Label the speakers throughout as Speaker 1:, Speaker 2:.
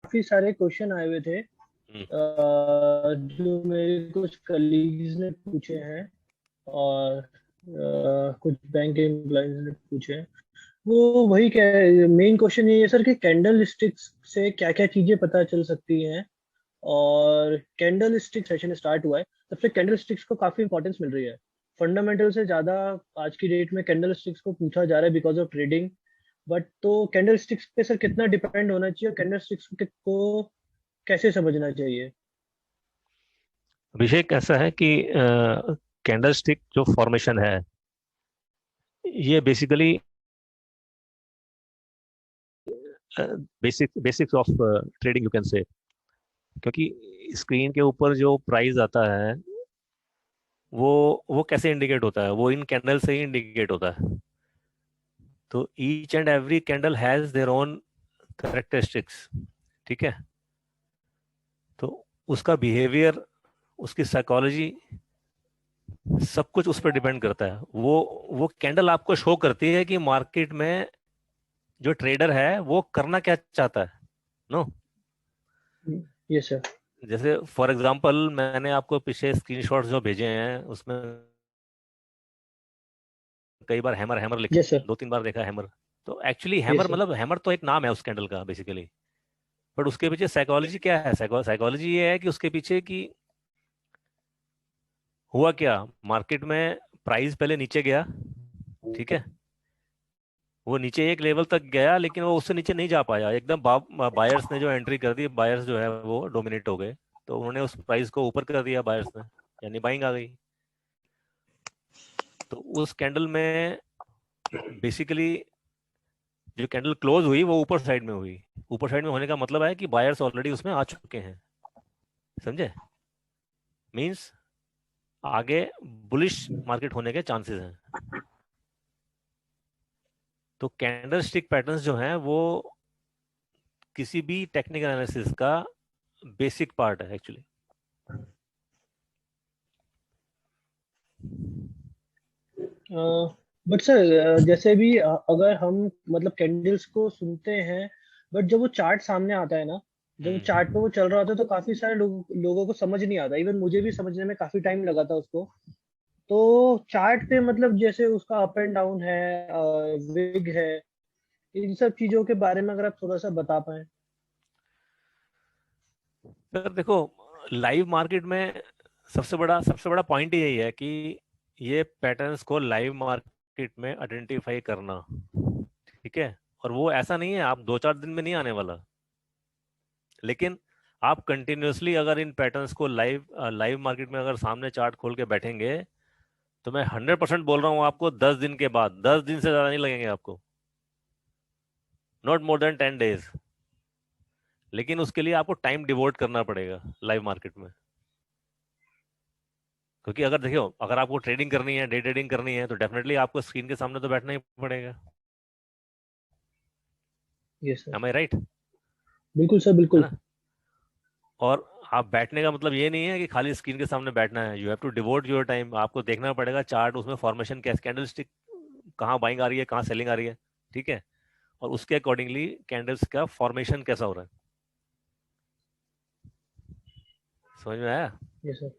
Speaker 1: काफी सारे क्वेश्चन आए हुए थे जो मेरे कुछ कलीग्स ने पूछे हैं और कुछ बैंक के एम्प्लॉयज ने पूछे हैं। वो वही कह मेन क्वेश्चन ये है सर कि कैंडल स्टिक्स से क्या क्या चीजें पता चल सकती हैं। और कैंडल स्टिक सेशन स्टार्ट हुआ है तब से कैंडल स्टिक्स को काफी इंपॉर्टेंस मिल रही है। फंडामेंटल से ज्यादा आज की डेट में कैंडल स्टिक्स को पूछा जा रहा है बिकॉज ऑफ ट्रेडिंग। बट तो कैंडल स्टिक्स पे सर कितना डिपेंड होना चाहिए और कैंडल स्टिक्स को कैसे समझना चाहिए?
Speaker 2: अभिषेक, ऐसा है कि कैंडल स्टिक जो फॉर्मेशन है ये basically basics of trading you can say. क्योंकि स्क्रीन के ऊपर जो प्राइस आता है वो कैसे इंडिकेट होता है, वो इन कैंडल से ही इंडिकेट होता है। तो each and every candle has their own characteristics. ठीक है। तो उसका बिहेवियर, उसकी साइकोलॉजी, सब कुछ उस पर डिपेंड करता है। वो कैंडल आपको शो करती है कि मार्केट में जो ट्रेडर है वो करना क्या चाहता है। No,
Speaker 1: yes sir.
Speaker 2: जैसे फॉर एग्जांपल मैंने आपको पीछे स्क्रीनशॉट्स जो भेजे हैं उसमें कई बार हैमर हैमर लिखा,
Speaker 1: यस सर।
Speaker 2: 2-3 बार देखा हैमर। तो एक्चुअली
Speaker 1: यस
Speaker 2: हैमर
Speaker 1: सर।
Speaker 2: मतलब हैमर तो एक नाम है उस कैंडल का बेसिकली। बट उसके पीछे साइकोलॉजी क्या है? साइकोलॉजी ये है कि उसके पीछे की हुआ क्या, मार्केट में प्राइस पहले नीचे गया। ठीक है। वो नीचे एक लेवल तक गया लेकिन वो उससे नीचे नहीं जा पाया एकदम। बायर्स ने जो एंट्री कर दी, बायर्स जो है वो डोमिनेट हो गए। तो उन्होंने उस प्राइस को ऊपर कर दिया बायर्स ने, यानी बाइंग आ गई। तो उस कैंडल में बेसिकली जो कैंडल क्लोज हुई वो ऊपर साइड में हुई। ऊपर साइड में होने का मतलब है कि बायर्स ऑलरेडी उसमें आ चुके हैं। समझे? मींस आगे बुलिश मार्केट होने के चांसेस हैं। तो कैंडल स्टिक पैटर्न्स जो हैं वो किसी भी टेक्निकल एनालिसिस का बेसिक पार्ट है एक्चुअली।
Speaker 1: बट सर जैसे भी अगर हम मतलब कैंडल्स को सुनते हैं बट जब वो चार्ट सामने आता है ना, जब वो चार्ट पे
Speaker 2: हम्म।
Speaker 1: वो चल रहा होता है तो काफी सारे लोगों को समझ नहीं आता। इवन मुझे भी समझने में काफी टाइम लगा था उसको। तो चार्ट पे मतलब जैसे उसका अप एंड डाउन है, विग है, इन सब चीजों के बारे में अगर आप थोड़ा सा बता पाए।
Speaker 2: सर देखो, लाइव मार्केट में सबसे बड़ा पॉइंट यही है कि ये पैटर्न्स को लाइव मार्केट में आइडेंटिफाई करना। ठीक है। और वो ऐसा नहीं है, आप 2-4 दिन में नहीं आने वाला। लेकिन आप कंटिन्यूअसली अगर इन पैटर्न्स को लाइव लाइव मार्केट में अगर सामने चार्ट खोल के बैठेंगे तो मैं 100% बोल रहा हूँ आपको, 10 दिन के बाद, 10 दिन से ज्यादा नहीं लगेंगे आपको, नॉट मोर देन 10 डेज। लेकिन उसके लिए आपको टाइम डिवोट करना पड़ेगा लाइव मार्केट में। क्योंकि अगर देखियो, अगर आपको ट्रेडिंग करनी है, डे ट्रेडिंग करनी है, तो डेफिनेटली आपको स्क्रीन के सामने तो बैठना ही पड़ेगा।
Speaker 1: Yes sir.
Speaker 2: एम आई राइट?
Speaker 1: बिल्कुल सर,
Speaker 2: है
Speaker 1: बिल्कुल।
Speaker 2: ना? और आप बैठने का मतलब ये नहीं है कि खाली स्क्रीन के सामने बैठना है। You have to devote your time. आपको देखना पड़ेगा चार्ट, उसमें फॉर्मेशन कैसे, कैंडल स्टिक कहाँ बाइंग आ रही है, कहाँ सेलिंग आ रही है। ठीक है। और उसके अकॉर्डिंगली कैंडल्स का फॉर्मेशन कैसा हो रहा है। समझ में आया?
Speaker 1: Yes sir.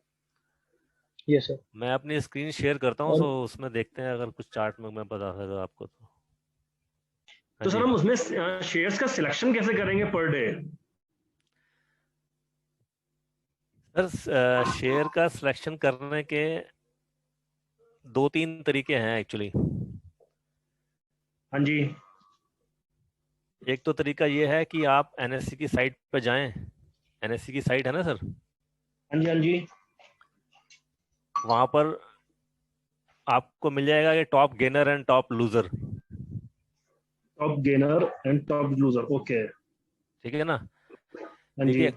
Speaker 1: Yes sir.
Speaker 2: मैं अपनी स्क्रीन शेयर करता हूँ,
Speaker 1: और
Speaker 2: सो उसमें देखते हैं अगर कुछ चार्ट में मैं बता सकता आपको तो। हाँ
Speaker 3: तो सर
Speaker 2: जी।
Speaker 3: हम उसमें शेयर्स का सिलेक्शन कैसे करेंगे पर डे?
Speaker 2: सर शेयर का सिलेक्शन करने के 2-3 तरीके हैं एक्चुअली।
Speaker 3: हाँ जी।
Speaker 2: एक तो तरीका ये है कि आप एनएससी की साइट पे जाएं। एनएससी की साइट है ना सर,
Speaker 3: हाँ जी। हाँ जी।
Speaker 2: वहां पर आपको मिल जाएगा कि top gainer and top loser.
Speaker 3: Top gainer and top loser, okay.
Speaker 2: ठीक है ना?
Speaker 3: हाँ जी।
Speaker 2: देखिए,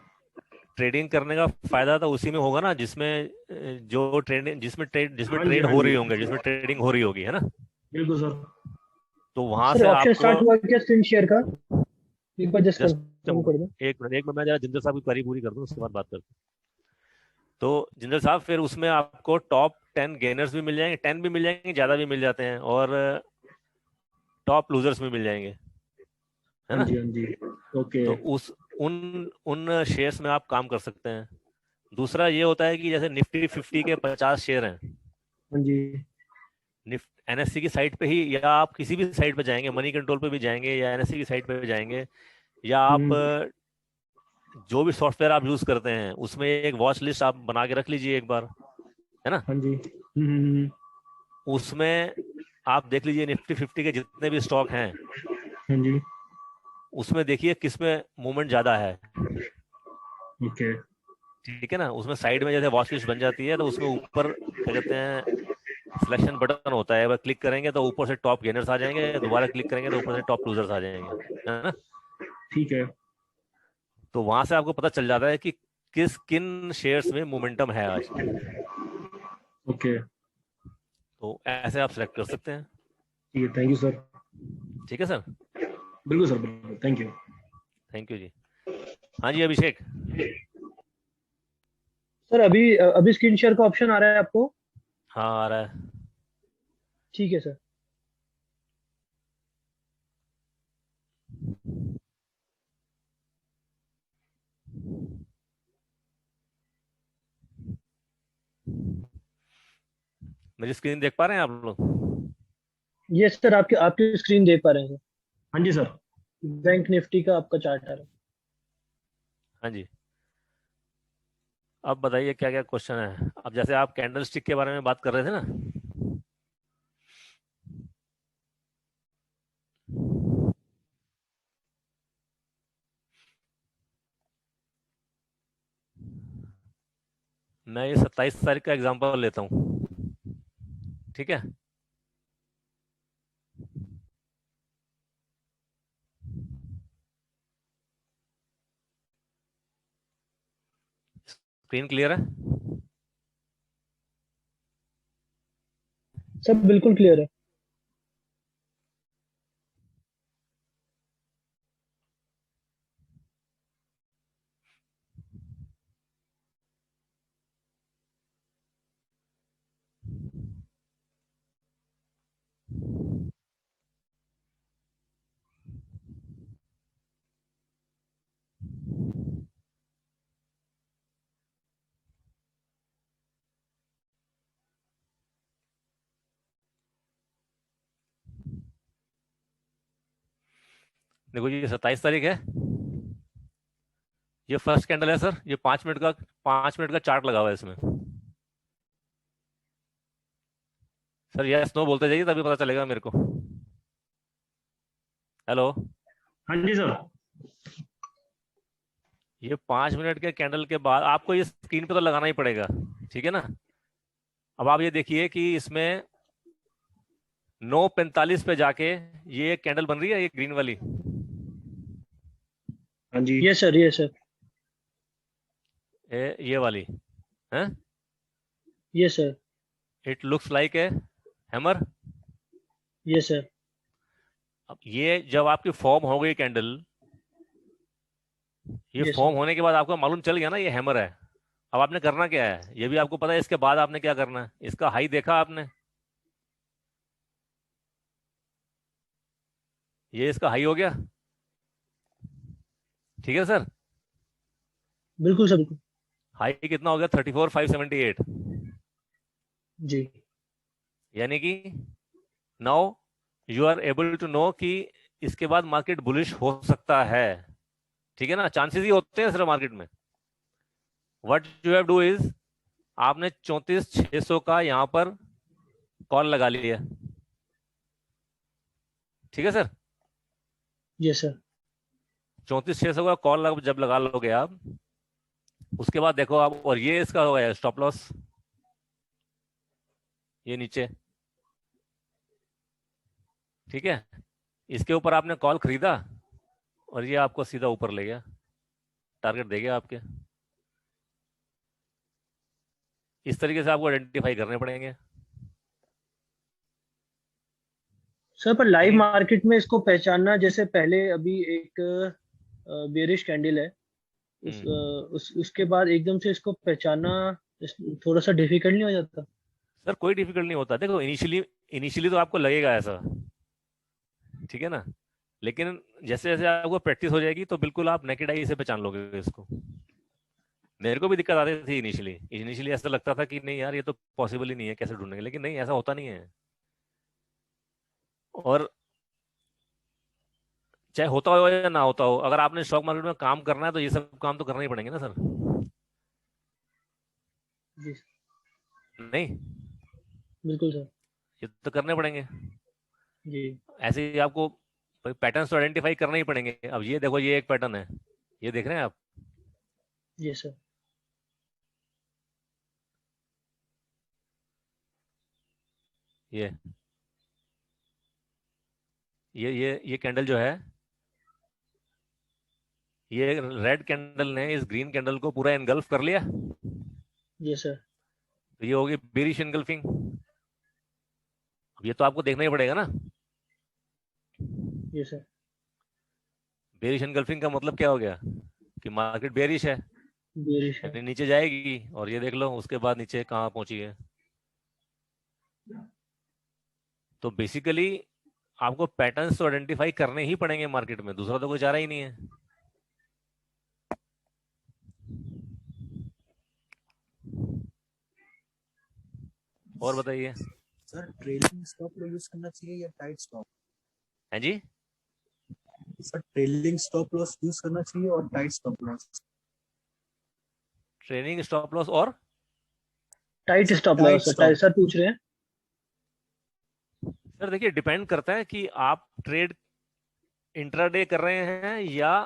Speaker 2: ट्रेडिंग करने का फायदा तो उसी में होगा ना जिसमें जो ट्रेडिंग, जिसमें
Speaker 3: हाँ जी।
Speaker 2: ट्रेड
Speaker 3: हाँ
Speaker 2: हो
Speaker 3: जी।
Speaker 2: रही होंगे, जिसमें ट्रेडिंग हो रही होगी, है ना?
Speaker 3: बिल्कुल सर।
Speaker 2: तो वहां
Speaker 1: सर
Speaker 2: से
Speaker 1: ऑप्शन
Speaker 2: आपको
Speaker 1: स्टार्ट हुआ क्या स्क्रीन शेयर का? एक बार जस्ट
Speaker 2: जस्ट
Speaker 1: कंफर्म कर दो।
Speaker 2: एक मिनट, मैं जरा जिंदल साहब की क्वेरी पूरी कर दूं, उसके बाद बात करते हैं। तो जिंदल साहब, फिर उसमें आपको टॉप 10 गेनर्स भी मिल जाएंगे, 10 भी मिल जाएंगे, ज्यादा भी मिल जाते हैं, और टॉप लूजर्स भी मिल जाएंगे, है
Speaker 3: हाँ
Speaker 2: ना?
Speaker 3: जी। हाँ जी। ओके।
Speaker 2: तो उस उन उन शेयर्स में आप काम कर सकते हैं। दूसरा ये होता है कि जैसे निफ्टी 50 के 50 शेयर हैं,
Speaker 3: हाँ जी।
Speaker 2: एनएससी की साइट पे ही, या आप किसी भी साइट पे जाएंगे, मनी कंट्रोल पे भी जाएंगे या एनएससी की साइट पे जाएंगे, या आप
Speaker 3: हम्म,
Speaker 2: जो भी सॉफ्टवेयर आप यूज करते हैं उसमें एक वॉच लिस्ट आप बना के रख लीजिए एक बार, है ना।
Speaker 3: हाँ जी।
Speaker 2: उसमें आप देख लीजिए निफ्टी 50 के जितने भी स्टॉक हैं,
Speaker 3: हाँ जी।
Speaker 2: उसमें देखिए किस में मूवमेंट ज्यादा है।
Speaker 3: ओके।
Speaker 2: ठीक है ना, उसमें साइड में जैसे वॉच लिस्ट बन जाती है तो उसमें ऊपर क्या कहते हैं, सिलेक्शन बटन होता है, अगर क्लिक करेंगे तो ऊपर से टॉप गेनर्स आ जाएंगे, दोबारा क्लिक करेंगे तो ऊपर से टॉप लूजर्स आ जाएंगे, है ना।
Speaker 3: ठीक है।
Speaker 2: तो वहां से आपको पता चल जाता है कि किन शेयर्स में मोमेंटम है आज।
Speaker 3: ओके।
Speaker 2: तो ऐसे आप सेलेक्ट कर सकते हैं।
Speaker 3: ठीक है, थैंक यू सर।
Speaker 2: ठीक है सर।
Speaker 3: बिल्कुल सर, बिल्कुल, थैंक यू।
Speaker 2: थैंक यू जी। हाँ जी अभिषेक।
Speaker 1: सर अभी अभी स्क्रीन शेयर का ऑप्शन आ रहा है आपको?
Speaker 2: हाँ आ रहा है।
Speaker 1: ठीक है सर।
Speaker 2: मेरी स्क्रीन देख पा रहे हैं आप लोग?
Speaker 1: यस सर, आपके आपकी स्क्रीन देख पा रहे हैं
Speaker 3: हाँ जी सर।
Speaker 1: सर। बैंक निफ्टी का आपका चार्ट आ रहा है।
Speaker 2: हाँ जी। अब बताइए क्या क्या क्वेश्चन है। अब जैसे आप कैंडल स्टिक के बारे में बात कर रहे थे ना, मैं ये 27 तारीख का एग्जांपल लेता हूँ। ठीक है। स्क्रीन क्लियर है?
Speaker 1: सब बिल्कुल क्लियर है।
Speaker 2: देखो ये 27 तारीख है, ये फर्स्ट कैंडल है सर, ये 5 मिनट का, 5 मिनट का चार्ट लगा हुआ है इसमें। सर यस नो बोलते जाइए तभी पता चलेगा मेरे को। हेलो।
Speaker 3: हाँ जी सर।
Speaker 2: ये 5 मिनट के कैंडल के बाद आपको ये स्क्रीन पे तो लगाना ही पड़ेगा, ठीक है ना। अब आप ये देखिए कि इसमें 9:45 पे जाके ये एक कैंडल बन रही है, ये ग्रीन वाली।
Speaker 3: हाँ जी।
Speaker 1: यस सर, यस सर,
Speaker 2: ये वाली है।
Speaker 1: Yes sir,
Speaker 2: it looks like a hammer.
Speaker 1: Yes sir,
Speaker 2: अब ये जब आपकी फॉर्म हो गई कैंडल, ये
Speaker 1: यस
Speaker 2: फॉर्म
Speaker 1: सर।
Speaker 2: होने के बाद आपको मालूम चल गया ना ये हैमर है। अब आपने करना क्या है ये भी आपको पता है, इसके बाद आपने क्या करना है। इसका हाई देखा आपने, ये इसका हाई हो गया, ठीक है सर।
Speaker 1: बिल्कुल सर, बिल्कुल।
Speaker 2: हाई कितना हो गया? 34,578।
Speaker 1: जी।
Speaker 2: यानी कि now you are able to know कि इसके बाद मार्केट बुलिश हो सकता है, ठीक है ना। चांसेस ही होते हैं सिर्फ मार्केट में। What you have do is, आपने 34,600 का यहां पर कॉल लगा लिया, ठीक है सर।
Speaker 1: Yes sir.
Speaker 2: 34,600 का कॉल जब लगा लोगे आप, उसके बाद देखो आप, और ये इसका हो गया स्टॉप लॉस, ये नीचे, ठीक है। इसके ऊपर आपने कॉल खरीदा और ये आपको सीधा ऊपर ले गया, टारगेट दे गया आपके। इस तरीके से आपको आइडेंटिफाई करने पड़ेंगे।
Speaker 1: सर पर लाइव
Speaker 2: यानी
Speaker 1: मार्केट में इसको पहचानना, जैसे पहले अभी एक बेरिश कैंडल है, उसके बाद एकदम से इसको पहचानना थोड़ा सा डिफिकल्ट नहीं हो जाता?
Speaker 2: सर कोई डिफिकल्ट नहीं होता। देखो इनिशियली इनिशियली तो आपको लगेगा ऐसा, ठीक है ना। लेकिन जैसे जैसे आपको प्रैक्टिस हो जाएगी तो बिल्कुल आप नेकेड आई से पहचान लोगे इसको। मेरे को भी दिक्कत आती थी इनिशियली ऐसा लगता था कि नहीं यार ये तो पॉसिबल ही नहीं है, कैसे ढूंढेंगे, लेकिन नहीं, ऐसा होता नहीं है। और चाहे होता हो या ना होता हो, अगर आपने स्टॉक मार्केट में काम करना है तो ये सब काम तो करना ही पड़ेंगे ना सर।
Speaker 1: जी
Speaker 2: नहीं,
Speaker 1: बिल्कुल सर।
Speaker 2: ये तो करने पड़ेंगे।
Speaker 1: जी
Speaker 2: ऐसे ही आपको पैटर्न्स तो आइडेंटिफाई करने ही पड़ेंगे। अब ये देखो, ये एक पैटर्न है, ये देख रहे हैं आप,
Speaker 1: जी सर।
Speaker 2: ये ये कैंडल जो है, ये रेड कैंडल ने इस ग्रीन कैंडल को पूरा एनगल्फ कर लिया,
Speaker 1: जी सर।
Speaker 2: तो ये होगी बेरिश एनगल्फिंग। अब ये तो आपको देखना ही पड़ेगा ना।
Speaker 1: जी सर।
Speaker 2: बेरिश एनगल्फिंग का मतलब क्या हो गया कि मार्केट बेरिश है,
Speaker 1: बेरिश है।
Speaker 2: यानी नीचे जाएगी। और ये देख लो उसके बाद नीचे कहाँ पहुंची है। तो बेसिकली आपको पैटर्न्स तो आइडेंटिफाई करने ही पड़ेंगे मार्केट में, दूसरा तो कोई चारा ही नहीं है। और बताइए
Speaker 4: sir, trailing stop loss use करना चाहिए या टाइट स्टॉप?
Speaker 2: हैं जी।
Speaker 4: Sir, trailing stop loss use करना चाहिए और tight stop loss?
Speaker 2: Training stop loss और
Speaker 1: टाइट स्टॉप लॉस सर पूछ रहे हैं।
Speaker 2: सर देखिए, डिपेंड करता है कि आप ट्रेड इंट्राडे कर रहे हैं या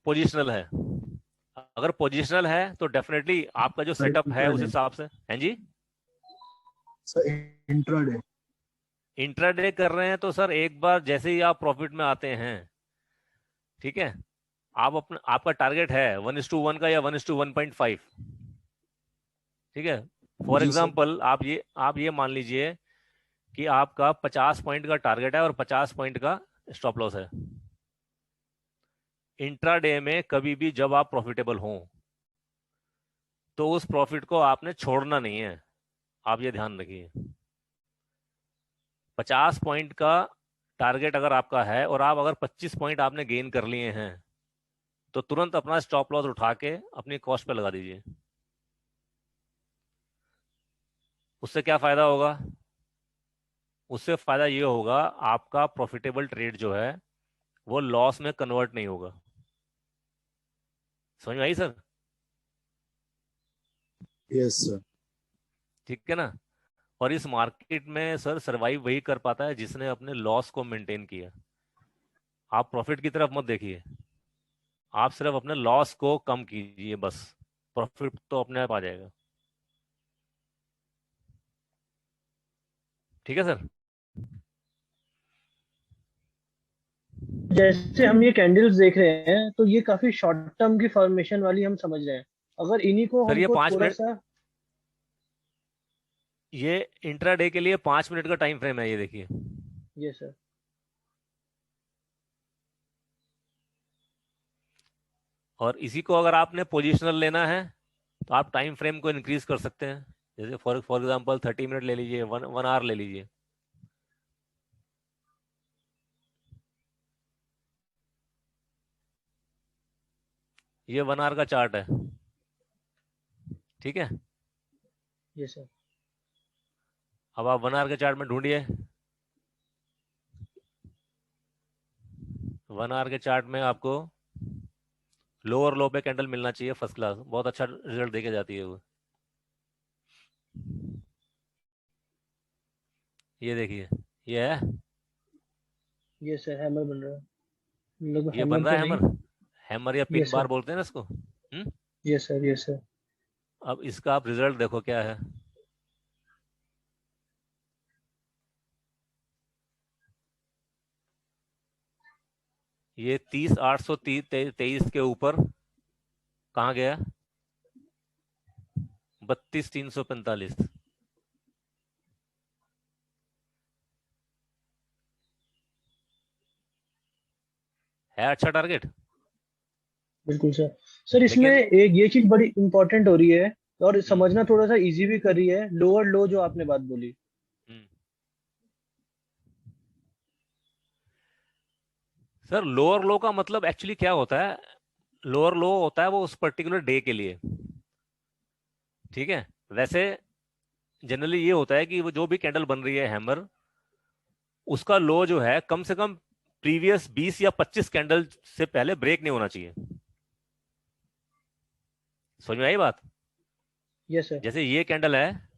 Speaker 2: पोजिशनल है। अगर पोजिशनल है तो डेफिनेटली आपका जो सेटअप है उस हिसाब से। हैं जी।
Speaker 4: सर, इंट्राडे
Speaker 2: इंट्राडे कर रहे हैं तो सर एक बार जैसे ही आप प्रॉफिट में आते हैं, ठीक है, आप अपना आपका टारगेट है 1:1 का या 1:1.5, ठीक है। For
Speaker 4: ji sir.
Speaker 2: एग्जाम्पल आप ये मान लीजिए कि आपका 50 पॉइंट का टारगेट है और 50 पॉइंट का स्टॉप लॉस है। इंट्राडे में कभी भी जब आप प्रॉफिटेबल हों तो उस प्रॉफिट को आपने छोड़ना नहीं है, आप ये ध्यान रखिए। 50 पॉइंट का टारगेट अगर आपका है और आप अगर 25 पॉइंट आपने गेन कर लिए हैं तो तुरंत अपना स्टॉप लॉस उठा के अपनी कॉस्ट पे लगा दीजिए। उससे क्या फायदा होगा? उससे फायदा ये होगा, आपका प्रॉफिटेबल ट्रेड जो है वो लॉस में कन्वर्ट नहीं होगा। समझ में आई सर?
Speaker 4: Yes sir.
Speaker 2: ठीक है ना। और इस मार्केट में सर सरवाइव वही कर पाता है जिसने अपने लॉस को मेंटेन किया। आप प्रॉफिट की तरफ मत देखिए, आप सिर्फ अपने लॉस को कम कीजिए, बस प्रॉफिट तो अपने आप आ जाएगा। ठीक है सर।
Speaker 1: जैसे हम ये कैंडल्स देख रहे हैं तो ये काफी शॉर्ट टर्म की फॉर्मेशन वाली हम समझ रहे हैं। अगर इन्हीं को
Speaker 2: सर ये
Speaker 1: हमको
Speaker 2: 5
Speaker 1: थोड़ा
Speaker 2: मिनट,
Speaker 1: सा,
Speaker 2: ये इंट्राडे के लिए 5 मिनट का टाइम फ्रेम है, ये देखिए।
Speaker 1: ये सर,
Speaker 2: और इसी को अगर आपने पोजिशनल लेना है तो आप टाइम फ्रेम को इंक्रीज कर सकते हैं। जैसे फॉर एग्जांपल 30 मिनट ले लीजिए, 1 आवर ले लीजिए। ये 1 आवर का चार्ट है, ठीक है।
Speaker 1: ये सर।
Speaker 2: अब आप 1 आवर के चार्ट में ढूंढिए। 1 आवर के चार्ट में आपको लोअर लो पे कैंडल मिलना चाहिए फर्स्ट क्लास, बहुत अच्छा रिजल्ट देके जाती है वो। ये देखिए, ये है,
Speaker 1: ये सर हैमर बन रहा है, मतलब
Speaker 2: ये
Speaker 1: हैमर
Speaker 2: बन रहा
Speaker 1: तो
Speaker 2: है
Speaker 1: नहीं।
Speaker 2: हैमर। हैमर या
Speaker 1: ये
Speaker 2: पिन बार
Speaker 1: सर।
Speaker 2: बोलते हैं ना इसको।
Speaker 1: ये सर। ये सर।
Speaker 2: अब इसका आप रिजल्ट देखो क्या है। ये 30,823 के ऊपर कहाँ गया? 32,345 है अच्छा टारगेट।
Speaker 1: बिल्कुल सर। सर इसमें
Speaker 2: लेकिन
Speaker 1: एक ये चीज बड़ी इंपॉर्टेंट हो रही है और समझना
Speaker 2: हम्म
Speaker 1: थोड़ा सा इजी भी कर रही है, लोअर लो जो आपने बात बोली।
Speaker 2: हम्म सर लोअर लो का मतलब एक्चुअली क्या होता है, लोअर लो होता है वो उस पर्टिकुलर डे के लिए, ठीक है। वैसे जनरली ये होता है कि वो जो भी कैंडल बन रही है हैमर, उसका लो जो है कम से कम प्रीवियस 20 या 25 कैंडल से पहले ब्रेक नहीं होना चाहिए। समझ में आई बात?
Speaker 1: Yes sir.
Speaker 2: जैसे ये कैंडल है,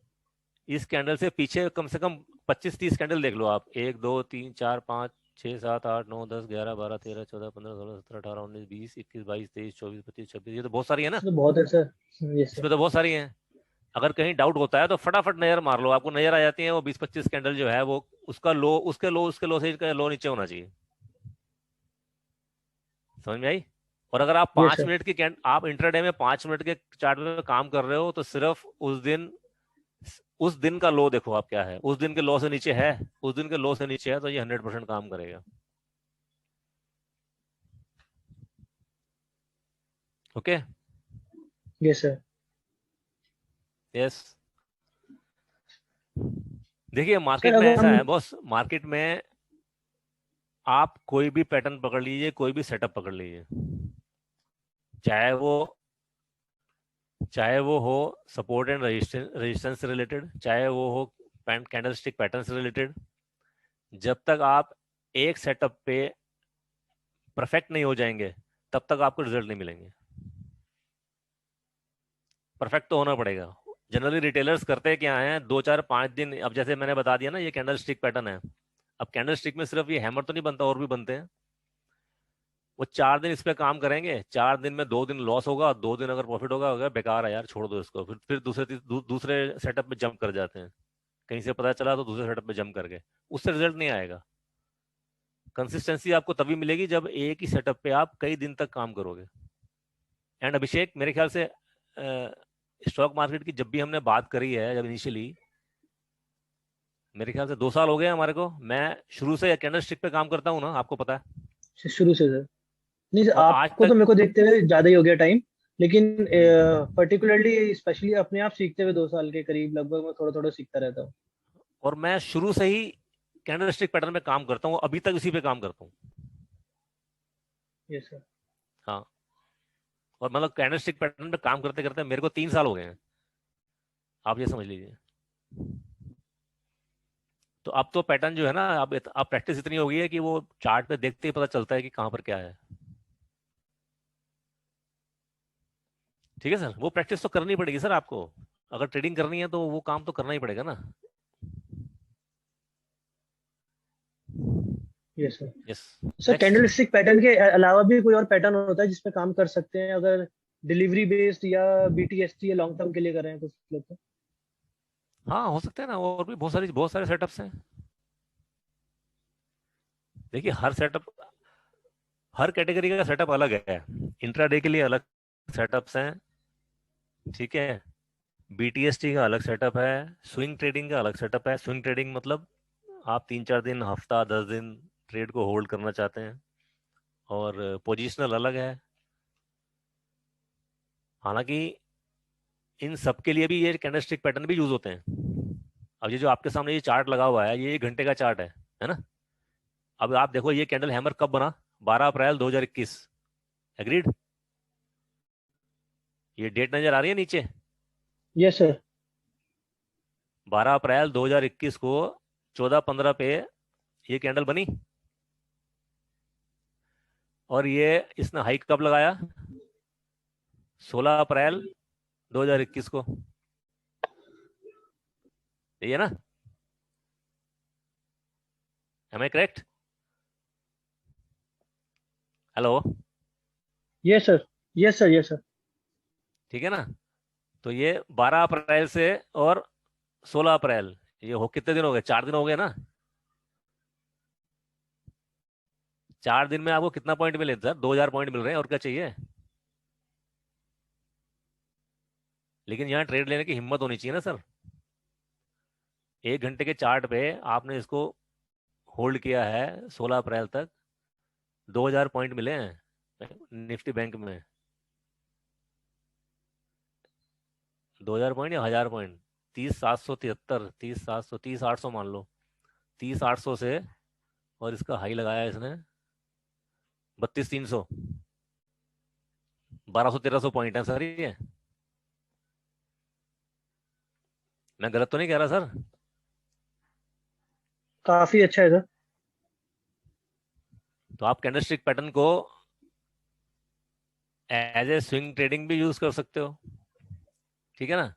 Speaker 2: इस कैंडल से पीछे कम से कम 25-30 कैंडल देख लो आप, 1 2 3 4 5 6 7 8 9 10 11 12 13 14 15 16 17 18 19 20 21 22 23 24 25 26 27, ये तो बहुत सारी है ना।
Speaker 1: तो बहुत है सर। यस
Speaker 2: इसमें
Speaker 1: सर।
Speaker 2: तो बहुत सारी हैं। अगर कहीं डाउट होता है तो फटाफट नजर मार लो, आपको नजर आ जाती है वो 20-25 कैंडल जो है वो, उसका लो उसके लो से इसका लो नीचे होना चाहिए। समझ में आई? और अगर आप
Speaker 1: यस
Speaker 2: पांच
Speaker 1: सर।
Speaker 2: मिनट की आप इंटरडे में 5 मिनट के चार्ट में काम कर रहे हो तो सिर्फ उस दिन का लो देखो आप क्या है, उस दिन के लो से नीचे है, उस दिन के लो से नीचे है तो ये 100% काम करेगा। ओके।
Speaker 1: Yes sir.
Speaker 2: यस। देखिए
Speaker 1: सर
Speaker 2: मार्केट में
Speaker 1: अगर
Speaker 2: ऐसा
Speaker 1: हम
Speaker 2: है बॉस, मार्केट में आप कोई भी पैटर्न पकड़ लीजिए, कोई भी सेटअप पकड़ लीजिए, चाहे वो चाहे वो हो सपोर्ट एंड रेजिस्टेंस से रिलेटेड, चाहे वो हो कैंडल स्टिक पैटर्न से रिलेटेड, जब तक आप एक सेटअप पे परफेक्ट नहीं हो जाएंगे तब तक आपको रिजल्ट नहीं मिलेंगे। परफेक्ट तो होना पड़ेगा। जनरली रिटेलर्स करते क्या हैं, 2 4 5 दिन, अब जैसे मैंने बता दिया ना ये कैंडल स्टिक पैटर्न है, अब कैंडल स्टिक में सिर्फ ये हैमर तो नहीं बनता, और भी बनते हैं। वो 4 दिन इस पे काम करेंगे, 4 दिन में 2 दिन लॉस होगा, 2 दिन अगर प्रॉफिट होगा, होगा बेकार है यार छोड़ दो इसको, फिर दूसरे सेटअप में जंप कर जाते हैं। कहीं से पता चला तो दूसरे सेटअप में जंप करके, उससे रिजल्ट नहीं आएगा। कंसिस्टेंसी आपको तभी मिलेगी जब एक ही सेटअप पे आप कई दिन तक काम करोगे। एंड अभिषेक मेरे ख्याल से स्टॉक मार्केट की जब भी हमने बात करी है, जब इनिशियली, मेरे ख्याल से 2 साल हो गए हमारे को, मैं शुरू से कैंडल स्टिक पे काम करता हूँ ना, आपको पता है।
Speaker 1: शुरू से सर, नहीं सर
Speaker 2: और आज
Speaker 1: आपको तो
Speaker 2: तक
Speaker 1: मेरे को देखते हुए ज्यादा ही हो गया टाइम, लेकिन
Speaker 2: हम्म,
Speaker 1: पर्टिकुलरली स्पेशली अपने आप सीखते हुए 2 साल के करीब लगभग मैं थोड़ा थोड़ा सीखता रहता हूँ।
Speaker 2: और मैं शुरू से ही कैंडल स्टिक पैटर्न पे काम करता हूँ, अभी तक इसी पे काम करता हूँ।
Speaker 1: Yes sir.
Speaker 2: हाँ। और मतलब कैंडल स्टिक पैटर्न पे काम करते करते मेरे को 3 साल हो गए हैं, आप ये समझ लीजिए। तो अब तो पैटर्न जो है ना, अब प्रैक्टिस इतनी हो गई है कि वो चार्ट पे देखते ही पता चलता है कि कहाँ पर क्या है। ठीक है सर, वो प्रैक्टिस तो करनी पड़ेगी सर आपको, अगर ट्रेडिंग करनी है तो वो काम तो करना ही पड़ेगा ना।
Speaker 1: Yes sir.
Speaker 2: Yes.
Speaker 1: Sir
Speaker 2: next.
Speaker 1: Candlestick pattern के अलावा भी कोई और पैटर्न होता है जिसपे काम कर सकते हैं, अगर डिलीवरी बेस्ड या बीटीएसटी या लॉन्ग टर्म के लिए कर रहे हैं कुछ लोग तो?
Speaker 2: हाँ हो सकता है ना, और भी बहुत सारे सेटअप्स हैं। देखिए हर कैटेगरी का सेटअप अलग है। इंट्राडे के लिए अलग सेटअप्स हैं, ठीक है। बीटीएसटी का अलग सेटअप है, स्विंग ट्रेडिंग का अलग सेटअप है। स्विंग ट्रेडिंग मतलब आप 3 4 दिन, हफ्ता, 10 दिन ट्रेड को होल्ड करना चाहते हैं। और पोजिशनल अलग है। हालांकि इन सब के लिए भी ये कैंडलस्टिक पैटर्न भी यूज होते हैं। अब ये जो आपके सामने ये चार्ट लगा हुआ है, ये 1 घंटे का चार्ट है ना। अब आप देखो ये कैंडल हैमर कब बना, 12 अप्रैल 2021। एग्रीड? ये डेट नजर आ रही है नीचे,
Speaker 1: यस सर।
Speaker 2: 12 अप्रैल 2021 को 14:15 पे ये कैंडल बनी। और ये इसने हाई कब लगाया, 16 अप्रैल 2021 को। यही है ना? Am I correct? Hello?
Speaker 1: Yes sir. Yes sir. Yes sir.
Speaker 2: ठीक है ना? तो ये 12 अप्रैल से और 16 अप्रैल, ये हो कितने दिन हो गए, 4 दिन हो गए ना। 4 दिन में आपको कितना पॉइंट मिले सर? 2000 पॉइंट मिल रहे हैं, और क्या चाहिए। लेकिन यहाँ ट्रेड लेने की हिम्मत होनी चाहिए ना सर। 1 घंटे के चार्ट पे आपने इसको होल्ड किया है 16 अप्रैल तक, 2000 पॉइंट मिले हैं निफ्टी बैंक में। 2000 पॉइंट या 1000 पॉइंट, 30 773, 30 700, 30 800 मान लो, 30 800 से, और इसका हाई लगाया इसने 32,300, 1200-1300 पॉइंट है सर ये। मैं गलत तो नहीं कह रहा सर?
Speaker 1: काफी अच्छा है सर।
Speaker 2: तो आप कैंडलस्टिक पैटर्न को एज ए स्विंग ट्रेडिंग भी यूज कर सकते हो, ठीक है ना।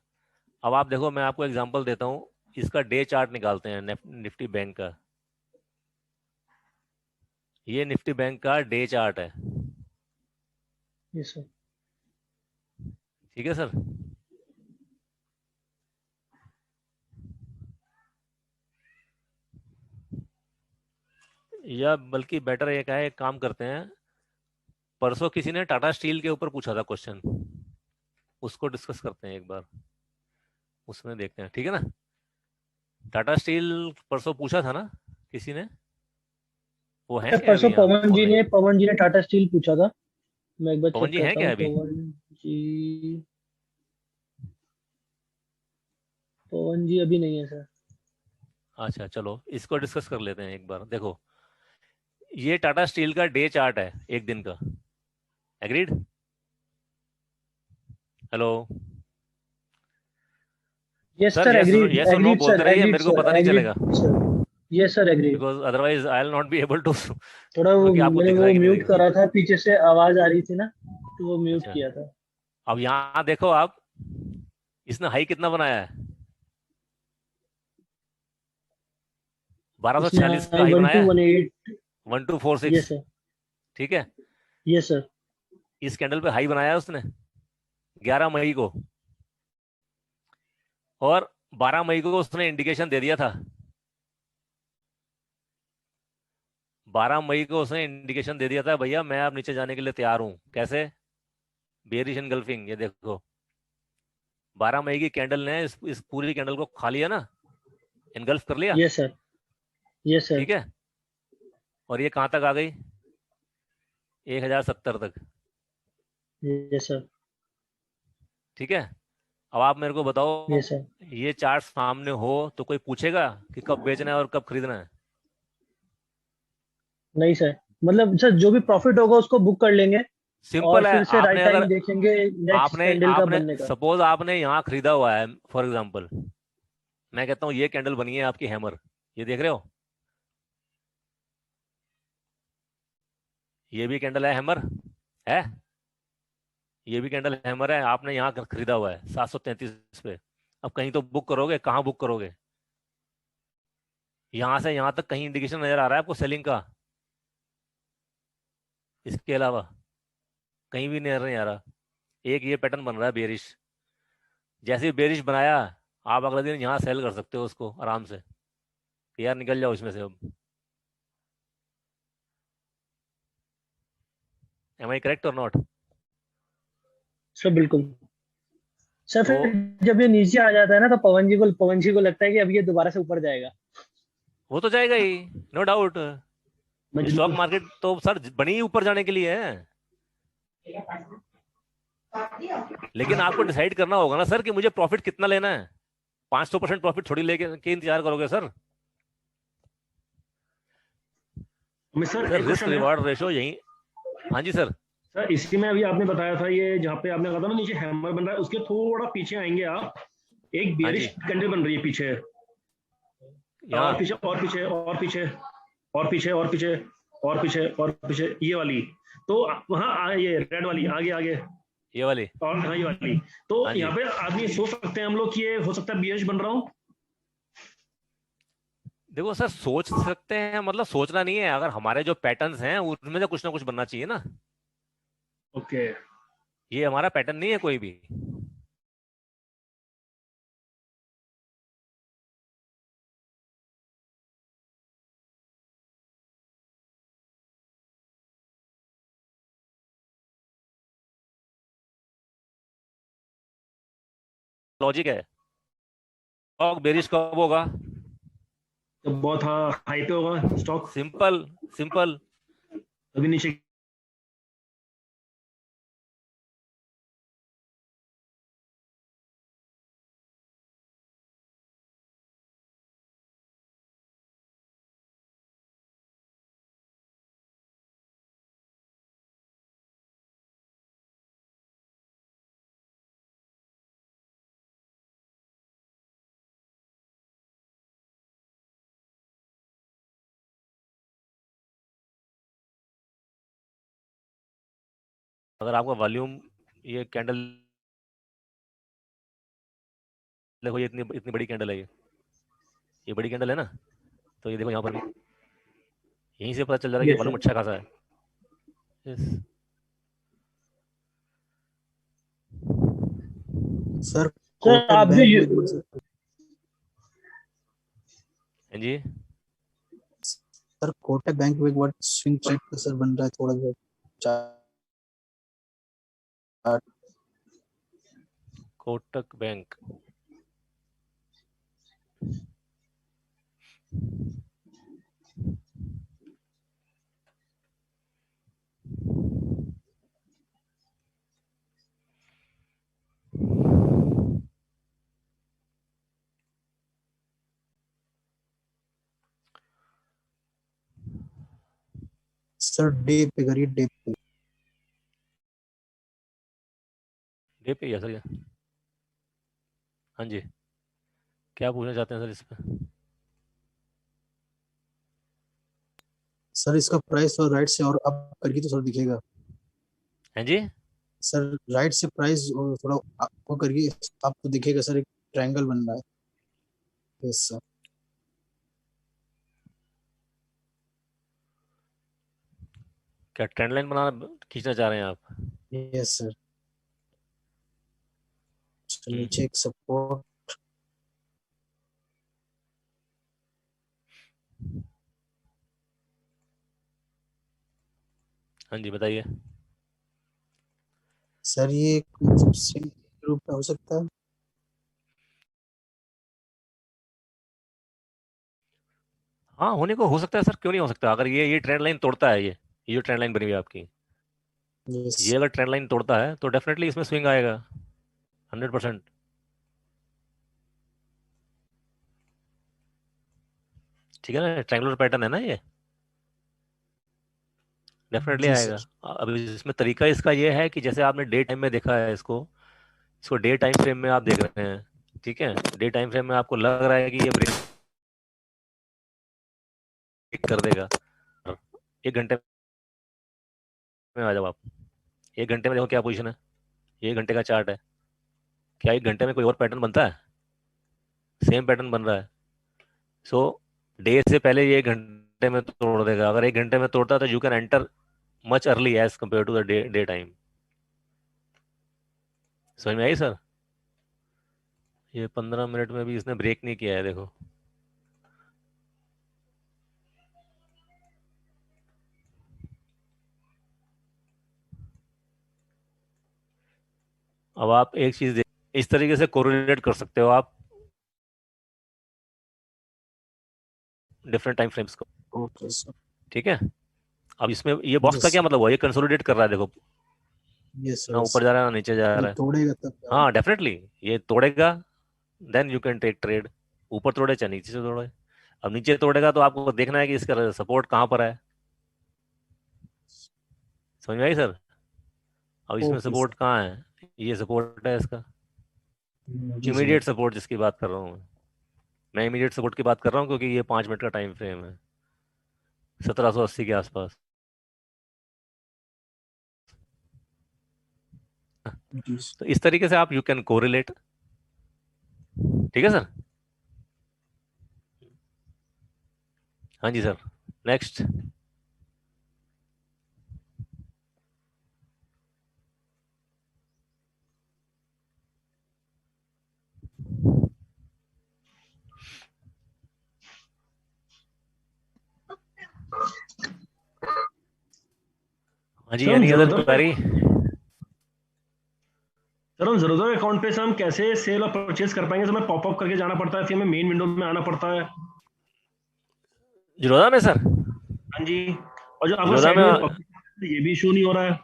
Speaker 2: अब आप देखो, मैं आपको एग्जांपल देता हूँ, इसका डे चार्ट निकालते हैं निफ्टी बैंक का। ये निफ्टी बैंक का डे चार्ट है,
Speaker 1: यस सर।
Speaker 2: ठीक है सर। या बल्कि बेटर एक है, एक काम करते हैं, परसों किसी ने टाटा स्टील के ऊपर पूछा था क्वेश्चन, उसको डिस्कस करते हैं एक बार, उसमें देखते हैं, ठीक है ना। टाटा स्टील परसों पूछा था ना किसी ने, वो है
Speaker 1: सर
Speaker 2: क्या
Speaker 1: परसों
Speaker 2: अभी यहाँ ऑनलाइन?
Speaker 1: पवन जी ने टाटा स्टील पूछा था। मैं एक बार
Speaker 2: पवन
Speaker 1: चेक
Speaker 2: जी हैं
Speaker 1: करता
Speaker 2: क्या
Speaker 1: हूँ।
Speaker 2: अभी?
Speaker 1: जी, पवन जी अभी नहीं है सर।
Speaker 2: अच्छा चलो, इसको डिस्कस कर लेते हैं एक बार। देखो, ये टाटा स्टील का डे चार्ट है, एक दिन का। Agreed? Hello
Speaker 1: yes
Speaker 2: sir,
Speaker 1: sir, agreed
Speaker 2: yes और नो
Speaker 1: एग्रीड
Speaker 2: बोलते
Speaker 1: सर,
Speaker 2: रहिए,
Speaker 1: एग्रीड
Speaker 2: मेरे को
Speaker 1: सर,
Speaker 2: पता नहीं
Speaker 1: एग्रीड
Speaker 2: चलेगा,
Speaker 1: sir. Yes sir, agreed.
Speaker 2: Because otherwise I will not be able to
Speaker 1: थोड़ा वो
Speaker 2: कि आपको
Speaker 1: मैंने
Speaker 2: दिख रहा
Speaker 1: वो
Speaker 2: है कि नहीं
Speaker 1: म्यूट
Speaker 2: दिख रहा।
Speaker 1: करा था, पीछे से आवाज आ रही थी ना, तो वो म्यूट
Speaker 2: अच्छा,
Speaker 1: किया था।
Speaker 2: अब यहाँ देखो आप, इसने हाई कितना बनाया है?
Speaker 1: इसने
Speaker 2: 1246 का
Speaker 1: हाई
Speaker 2: हाई
Speaker 1: वन
Speaker 2: बनाया
Speaker 1: टू वन
Speaker 2: है,
Speaker 1: एट
Speaker 2: 1246,
Speaker 1: यस सर।
Speaker 2: ठीक है।
Speaker 1: Yes sir.
Speaker 2: इस कैंडल पे हाई बनाया है उसने 11 मई को, और 12 मई को उसने इंडिकेशन दे दिया था, 12 मई को उसने इंडिकेशन दे दिया था, भैया मैं अब नीचे जाने के लिए तैयार हूं। कैसे? बेरिश एनगल्फिंग, ये देखो 12 मई की कैंडल ने इस पूरी कैंडल को खा लिया ना, एनगल्फ कर लिया,
Speaker 1: यस सर। Yes sir.
Speaker 2: ठीक है। और ये कहाँ तक आ गई? 1070 तक,
Speaker 1: यस सर।
Speaker 2: ठीक है। अब आप मेरे को बताओ,
Speaker 1: यस सर।
Speaker 2: ये चार्ट सामने हो तो कोई पूछेगा कि कब बेचना है और कब खरीदना है?
Speaker 1: नहीं सर, मतलब सर जो भी प्रॉफिट होगा उसको बुक कर लेंगे, और
Speaker 2: सिंपल है।
Speaker 1: फिर से राइट
Speaker 2: आपने
Speaker 1: टाइम
Speaker 2: अगर
Speaker 1: देखेंगे नेक्स्ट
Speaker 2: आपने
Speaker 1: कैंडल का
Speaker 2: आपने
Speaker 1: बनने का।
Speaker 2: सपोज आपने यहाँ खरीदा हुआ है, फॉर एग्जांपल मैं कहता हूँ ये कैंडल बनी है आपकी हैमर, ये देख रहे हो, ये भी कैंडल है हैमर, है, ये भी कैंडल हैमर है, आपने यहाँ खरीदा हुआ है 733 पे। अब कहीं तो बुक करोगे, कहाँ बुक करोगे? यहाँ से यहाँ तक कहीं इंडिकेशन नजर आ रहा है आपको सेलिंग का? इसके अलावा कहीं भी नजर नहीं आ रहा। एक ये पैटर्न बन रहा है बेरिश, जैसे ही बेरिश बनाया, आप अगले दिन यहाँ सेल कर सकते हो उसको आराम से, कि यार निकल जाओ इसमें से अब। एम आई करेक्ट और नॉट?
Speaker 1: सर बिल्कुल। सर
Speaker 2: तो
Speaker 1: फिर जब ये नीचे आ जाता है ना, तो पवन जी को लगता है कि अब ये दोबारा से ऊपर जाएगा।
Speaker 2: वो तो जाएगा ही, नो डाउट। स्टॉक
Speaker 3: मजबूर।
Speaker 2: मार्केट तो सर बनी ही ऊपर जाने के लिए है, लेकिन आपको डिसाइड करना होगा ना सर कि मुझे प्रॉफिट कितना लेना है। 500% प्रॉफिट थोड़ी लेके के इंतजार करोगे सर।
Speaker 3: सर
Speaker 2: सर
Speaker 3: एक
Speaker 2: रिस्क
Speaker 3: क्वेश्चन है।
Speaker 2: रिवार्ड रेशो यही। हाँ जी सर।
Speaker 3: सर इसी में अभी आपने बताया था, ये जहाँ पे आपने कहा था ना नीचे हैमर बन रहा है, उसके थोड़ा पीछे आएंगे आप, एक
Speaker 2: हाँ
Speaker 3: बेरिश
Speaker 2: जी,
Speaker 3: कैंडल बन रही है पीछे, और
Speaker 2: यहाँ
Speaker 3: पीछे और पीछे और पीछे और पीछे और पीछे और पीछे और पीछे, ये वाली। तो वहाँ ये रेड वाली आगे आगे,
Speaker 2: ये वाली।
Speaker 3: और हाँ ये वाली। तो
Speaker 2: हाँ जी,
Speaker 3: यहाँ पे आदमी सोच सकते हैं हम लोग कि ये हो सकता है बीएच बन रहा हो।
Speaker 2: देखो सर सोच सकते हैं, मतलब सोचना नहीं है, अगर हमारे जो पैटर्न्स हैं उसमें से कुछ ना कुछ बनना चाहिए ना।
Speaker 3: ओके।
Speaker 2: ये हमारा पैटर्न नहीं है कोई भी। लॉजिक है। स्टॉक बेरिश कब होगा?
Speaker 3: तो बहुत हाई पे होगा स्टॉक,
Speaker 2: सिंपल, सिंपल।
Speaker 3: अभी नीचे
Speaker 2: अगर आपका वॉल्यूम, ये कैंडल देखो, ये इतनी इतनी बड़ी कैंडल है, ये बड़ी कैंडल है ना, तो ये देखो यहाँ पर भी यहीं से पता चल जा रहा है कि
Speaker 3: यस
Speaker 2: वॉल्यूम
Speaker 3: सर।
Speaker 2: अच्छा खासा है। Yes.
Speaker 4: सर
Speaker 1: सर आप
Speaker 4: बैंक
Speaker 1: जो
Speaker 4: में बोल सकते हैं।
Speaker 2: हाँ जी,
Speaker 4: सर कोटक बैंक में एक बार स्विंग ट्रेड का सर बन रहा है थोड़ा बहुत chart.
Speaker 2: Kotak bank,
Speaker 4: sir day पे करिए, डे पे।
Speaker 2: डे पे ही है सर ये। हाँ जी, क्या पूछना चाहते हैं सर इस पे?
Speaker 4: सर इसका प्राइस और राइट से और अप करके तो सर दिखेगा।
Speaker 2: हाँ जी,
Speaker 4: सर राइट से प्राइस थोड़ा आपको करके आपको दिखेगा सर, एक ट्रायंगल बन रहा है। Yes sir.
Speaker 2: क्या ट्रेंड लाइन बनाना खींचना चाह रहे हैं आप?
Speaker 4: Yes sir. नीचे
Speaker 2: हम्म,
Speaker 4: एक सपोर्ट।
Speaker 2: हाँ जी बताइए।
Speaker 4: सर ये मतलब स्विंग रूप में हो सकता है।
Speaker 2: हाँ, होने को हो सकता है सर, क्यों नहीं हो सकता? अगर ये ट्रेंड लाइन तोड़ता है, ये जो ट्रेंड लाइन बनी हुई है आपकी,
Speaker 4: यस।
Speaker 2: ये अगर ट्रेंड लाइन तोड़ता है तो डेफिनेटली इसमें स्विंग आएगा, 100%। ठीक है ना, ट्रायंगुलर पैटर्न है ना ये, डेफिनेटली
Speaker 4: जी
Speaker 2: आएगा।
Speaker 4: सर।
Speaker 2: अब इसमें तरीका इसका ये है कि जैसे आपने डे टाइम में देखा है इसको डे टाइम फ्रेम में आप देख रहे हैं, ठीक है, डे टाइम फ्रेम में आपको लग रहा है कि ये ब्रेक कर देगा। एक घंटे में आ जाओ आप, एक घंटे में देखो क्या पोजीशन है, ये एक घंटे का चार्ट है। क्या एक घंटे में कोई और पैटर्न बनता है? सेम पैटर्न बन रहा है। सो डे से पहले ये एक घंटे में तोड़ देगा। अगर एक घंटे में तोड़ता है तो you can enter much early as compare to the day time. समझ में आई सर? ये 15 मिनट में भी इसने ब्रेक नहीं किया है, देखो। अब आप एक चीज देख, इस तरीके से कोरिलेट कर सकते हो आप डिफरेंट टाइम फ्रेम्स को।
Speaker 4: Okay sir.
Speaker 2: ठीक है, अब इसमें ये बॉक्स का
Speaker 4: यस।
Speaker 2: क्या मतलब हुआ? ये कंसोलिडेट कर रहा है, देखो,
Speaker 4: यस
Speaker 2: ना
Speaker 4: सर।
Speaker 2: ऊपर जा रहा है ना नीचे जा
Speaker 4: ये
Speaker 2: रहा है।
Speaker 4: तोड़ेगा तब जाएगा।
Speaker 2: हाँ डेफिनेटली, ये तोड़ेगा, then you can take trade. ऊपर तोड़े चाहे नीचे से तोड़े। अब नीचे तोड़ेगा तो आपको देखना है कि इसका सपोर्ट कहाँ पर है। समझ में आई सर? अब इसमें
Speaker 4: ओके
Speaker 2: सपोर्ट
Speaker 4: सर।
Speaker 2: कहाँ है? ये सपोर्ट है इसका,
Speaker 4: जी सर।
Speaker 2: इमीडिएट सपोर्ट जिसकी बात कर रहा हूँ मैं इमीडिएट सपोर्ट की बात कर रहा हूँ, क्योंकि ये 5 मिनट का टाइम फ्रेम है, 1780 के आसपास।
Speaker 4: जी सर।
Speaker 2: तो इस तरीके से आप यू कैन कोरिलेट। ठीक है सर? हाँ जी सर, नेक्स्ट। हाँ जी,
Speaker 3: सर हम
Speaker 2: एनी अदर
Speaker 3: जरूरत
Speaker 2: क्वेरी?
Speaker 3: सर हम जरूरत अकाउंट पे से हम कैसे सेल और परचेज कर पाएंगे? हमें पॉपअप करके जाना पड़ता है, फिर हमें मेन विंडो में आना पड़ता है?
Speaker 2: जिरोधा में सर?
Speaker 3: हाँ जी। और जो आपका
Speaker 2: जिरोधा
Speaker 3: साइड
Speaker 2: में
Speaker 3: में पब्लिक, ये भी इशू नहीं हो रहा है?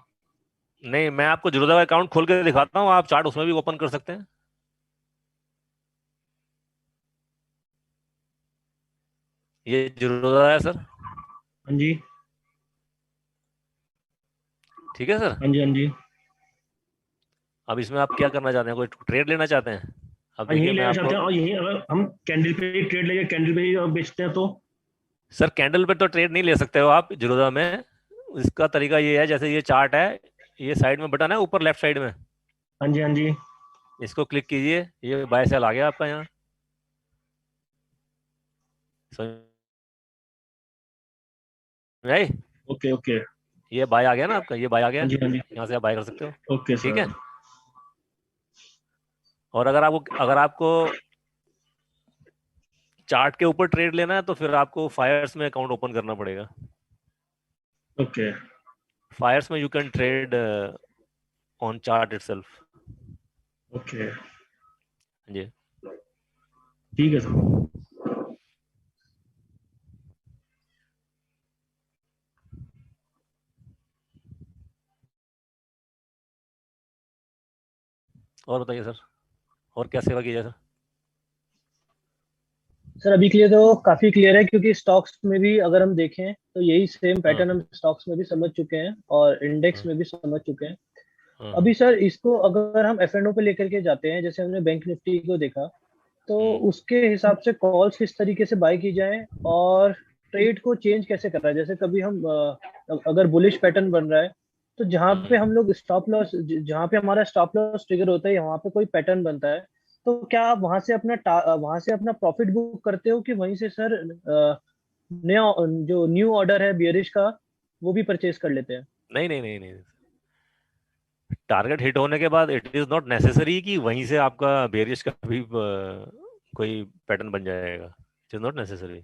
Speaker 2: नहीं, मैं आपको जिरोधा का अकाउंट खोल के दिखाता हूँ, आप चार्ट उसमें भी ओपन कर सकते हैं। ये जिरोधा है सर।
Speaker 3: हाँ जी।
Speaker 2: ठीक है सर,
Speaker 3: हाँ जी। हाँ जी।
Speaker 2: अब इसमें आप क्या करना चाहते हैं? कोई ट्रेड लेना चाहते हैं? अब
Speaker 3: हाँ यही
Speaker 2: देखिए मैं
Speaker 3: लेना चाहते
Speaker 2: आपको,
Speaker 3: हैं, और यही अगर हम कैंडल पे ही ट्रेड लेके कैंडल पे ही बेचते हैं तो?
Speaker 2: सर कैंडल पे तो ट्रेड नहीं ले सकते हो आप जिरोधा में। इसका तरीका ये है, जैसे ये चार्ट है, ये साइड में बटन है ऊपर लेफ्ट साइड में,
Speaker 3: हाँ जी हाँ जी।
Speaker 2: इसको क्लिक कीजिए, ये बाय सेल आ गया आपका यहाँ। Right,
Speaker 3: okay okay.
Speaker 2: ये बाय आ गया ना आपका, ये बाय आ गया,
Speaker 3: हाँ जी हाँ जी।
Speaker 2: यहाँ से आप बाय कर सकते हो।
Speaker 3: ओके
Speaker 2: ठीक है।
Speaker 3: सर।
Speaker 2: और अगर आपको चार्ट के ऊपर ट्रेड लेना है तो फिर आपको फायर्स में अकाउंट ओपन करना पड़ेगा।
Speaker 3: ओके
Speaker 2: फायर्स में you can trade on chart itself.
Speaker 3: Okay.
Speaker 2: जी।
Speaker 3: ठीक है सर।
Speaker 2: और बताइए सर, और क्या सेवा की जाए सर?
Speaker 1: सर अभी के लिए तो काफी क्लियर है, क्योंकि स्टॉक्स में भी अगर हम देखें तो यही सेम
Speaker 2: हाँ
Speaker 1: पैटर्न हम स्टॉक्स में भी समझ चुके हैं और इंडेक्स
Speaker 2: हाँ
Speaker 1: में भी समझ चुके हैं।
Speaker 2: हाँ
Speaker 1: अभी सर इसको अगर हम F&O पे लेकर के जाते हैं, जैसे हमने बैंक निफ्टी को देखा, तो उसके हिसाब से कॉल्स किस तरीके से बाय की जाए और ट्रेड को चेंज कैसे करना है। जैसे कभी हम अगर बुलिश पैटर्न बन रहा है, तो जहाँ पे हम लोग स्टॉप लॉस, जहाँ पे हमारा स्टॉप लॉस ट्रिगर होता है, वहाँ पे कोई पैटर्न बनता है, तो क्या आप वहां से अपना प्रॉफिट बुक करते हो, कि वहीं से सर नया जो न्यू ऑर्डर है बियरिश का, वो भी परचेज कर लेते हैं?
Speaker 2: नहीं नहीं नहीं नहीं, टारगेट हिट होने के बाद इट इज नॉट नेसेसरी कि वहीं से आपका बेरिश का भी कोई पैटर्न बन जाएगा। It is not necessary.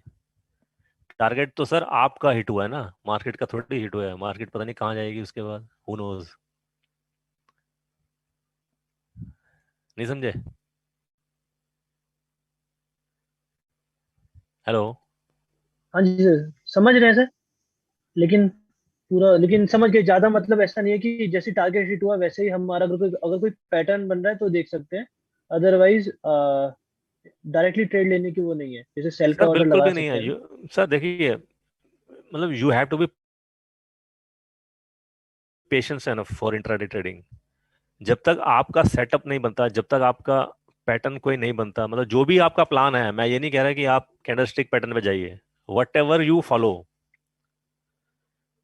Speaker 2: Target तो सर आपका हिट हुआ है ना, मार्केट का थोड़ी हिट हुआ है। मार्केट पता नहीं कहाँ जाएगी उसके बाद, हु नोज। नहीं समझे? हेलो।
Speaker 1: हाँ जी सर, समझ रहे हैं सर। लेकिन समझ के ज्यादा मतलब ऐसा नहीं है कि जैसे टारगेट हिट हुआ वैसे ही हमारा अगर कोई पैटर्न बन रहा है तो देख सकते हैं। अदरवाइज डायरेक्टली ट्रेड लेने की वो नहीं है, जैसे सेल का
Speaker 2: सर
Speaker 1: ऑर्डर
Speaker 2: बिल्कुल
Speaker 1: लगा
Speaker 2: भी नहीं
Speaker 1: सकते हैं
Speaker 2: है।
Speaker 1: ना।
Speaker 2: सर देखिए, मतलब you have to be patience enough for intraday trading. जब तक आपका सेटअप नहीं बनता, जब तक आपका पैटर्न कोई नहीं बनता, मतलब जो भी आपका प्लान है, मैं ये नहीं कह रहा कि आप कैंडलस्टिक पैटर्न पे जाइए, वट एवर यू फॉलो,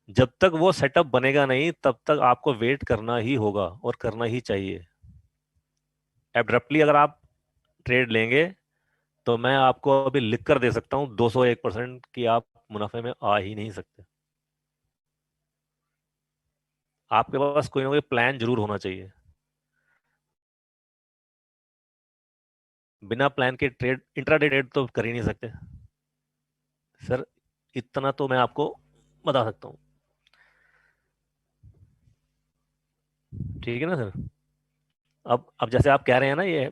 Speaker 2: जब तक वो सेटअप बनेगा नहीं तब तक आपको वेट करना ही होगा और करना ही चाहिए। एब्रप्टली अगर आप ट्रेड लेंगे तो मैं आपको अभी लिख कर दे सकता हूँ 201% कि आप मुनाफे में आ ही नहीं सकते। आपके पास कोई ना कोई प्लान जरूर होना चाहिए। बिना प्लान के ट्रेड, इंट्राडे ट्रेड तो कर ही नहीं सकते सर। इतना तो मैं आपको बता सकता हूँ। ठीक है ना सर? अब जैसे आप कह रहे हैं ना, ये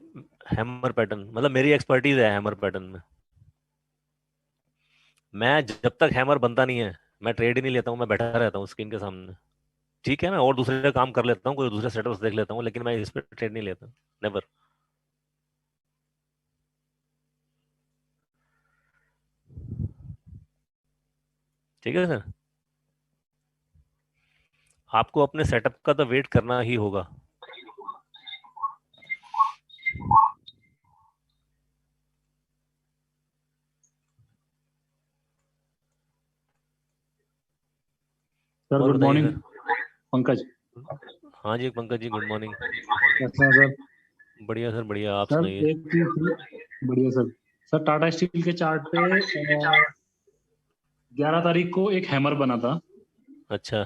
Speaker 2: हैमर पैटर्न, मतलब मेरी एक्सपर्टीज है हैमर पैटर्न में। मैं जब तक हैमर बनता नहीं है मैं ट्रेड ही नहीं लेता हूँ, मैं बैठा रहता हूँ स्क्रीन के सामने। ठीक है, मैं और दूसरे काम कर लेता हूँ, कोई दूसरे सेटअप्स देख लेता हूँ, लेकिन मैं इस पर ट्रेड नहीं लेता। नेवर। ठीक है सर? आपको अपने सेटअप का तो वेट करना ही होगा।
Speaker 5: सर
Speaker 2: और
Speaker 5: गुड
Speaker 2: बताइए
Speaker 5: मॉर्निंग।
Speaker 2: सर।
Speaker 5: पंकज
Speaker 2: हाँ जी पंकज जी, गुड मॉर्निंग।
Speaker 5: कैसे हैं सर?
Speaker 2: बढ़िया सर बढ़िया, आप
Speaker 5: सर
Speaker 2: सुनाइए।
Speaker 5: एक चीज बढ़िया सर। सर टाटा स्टील के चार्ट पे 11 तारीख को एक हैमर बना था,
Speaker 2: अच्छा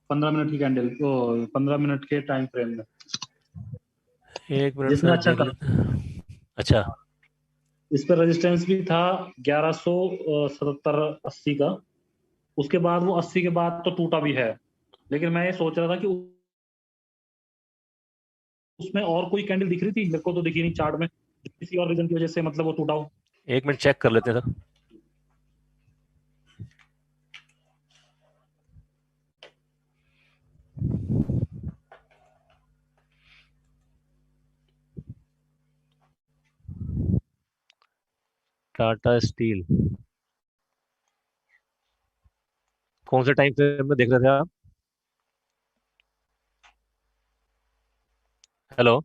Speaker 5: 15 मिनट की कैंडल, तो 15 मिनट के टाइम फ्रेम में,
Speaker 2: एक मिनट
Speaker 5: जिसमें
Speaker 2: सर
Speaker 5: अच्छा
Speaker 2: देख
Speaker 5: था।
Speaker 2: लेते हैं। अच्छा
Speaker 5: इस पर रेजिस्टेंस भी था 1170-80 का। उसके बाद वो 80 के बाद तो टूटा भी है, लेकिन मैं ये सोच रहा था कि उसमें और कोई कैंडल दिख रही थी, मेरे को तो दिखी नहीं चार्ट में, किसी और रीजन की वजह से मतलब वो टूटा हो।
Speaker 2: एक मिनट चेक कर लेते हैं सर। टाटा स्टील कौन से टाइम फ्रेम में देख रहे थे आप? हेलो।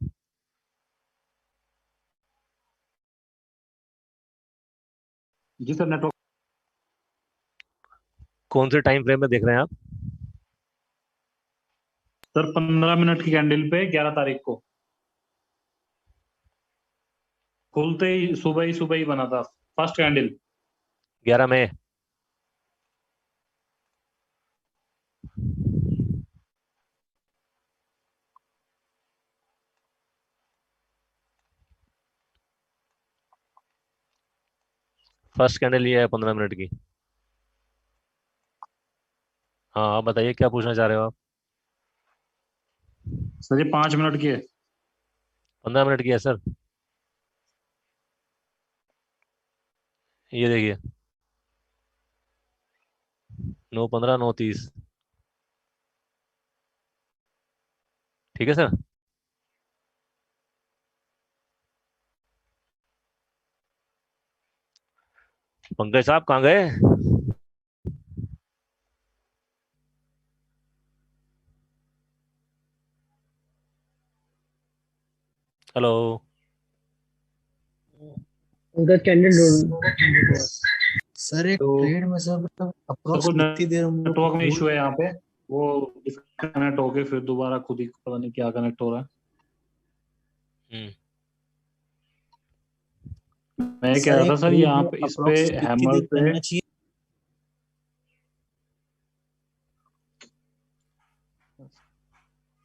Speaker 5: जी सर, नेटवर्क।
Speaker 2: कौन से टाइम फ्रेम में देख रहे हैं आप?
Speaker 5: सर 15 मिनट की कैंडल पे 11 तारीख को खुलते ही सुबह ही बना था फर्स्ट कैंडल।
Speaker 2: 11 मई। फर्स्ट कैंडल ये है 15 मिनट की। हाँ आप बताइए क्या पूछना चाह रहे हो आप।
Speaker 5: सर ये 5 मिनट की है।
Speaker 2: 15 मिनट की है सर। ये देखिए 9:15 9:30। ठीक है सर। पंकज साहब कहाँ गए। हेलो।
Speaker 1: उनका कैंडल ढूंढ।
Speaker 4: सर एक
Speaker 5: तो
Speaker 4: ट्रेड में सर मतलब
Speaker 5: सर
Speaker 4: अप्रोक्स
Speaker 5: कुछ
Speaker 4: कितनी देर हम लोग को
Speaker 5: नेटवर्क में
Speaker 4: होल्ड
Speaker 5: इशू है यहाँ पे, वो डिस्कनेक्ट होके फिर दोबारा खुद ही पता नहीं क्या कनेक्ट हो रहा है।
Speaker 2: हम्म।
Speaker 5: मैं ये कह
Speaker 4: सर
Speaker 5: रहा था
Speaker 4: एक
Speaker 5: सर
Speaker 4: ट्रेड
Speaker 5: यहाँ
Speaker 4: में
Speaker 5: पे इस पे
Speaker 4: अप्रोक्स कितनी
Speaker 5: हैमर
Speaker 4: देर
Speaker 5: पे
Speaker 4: करना चाहिए?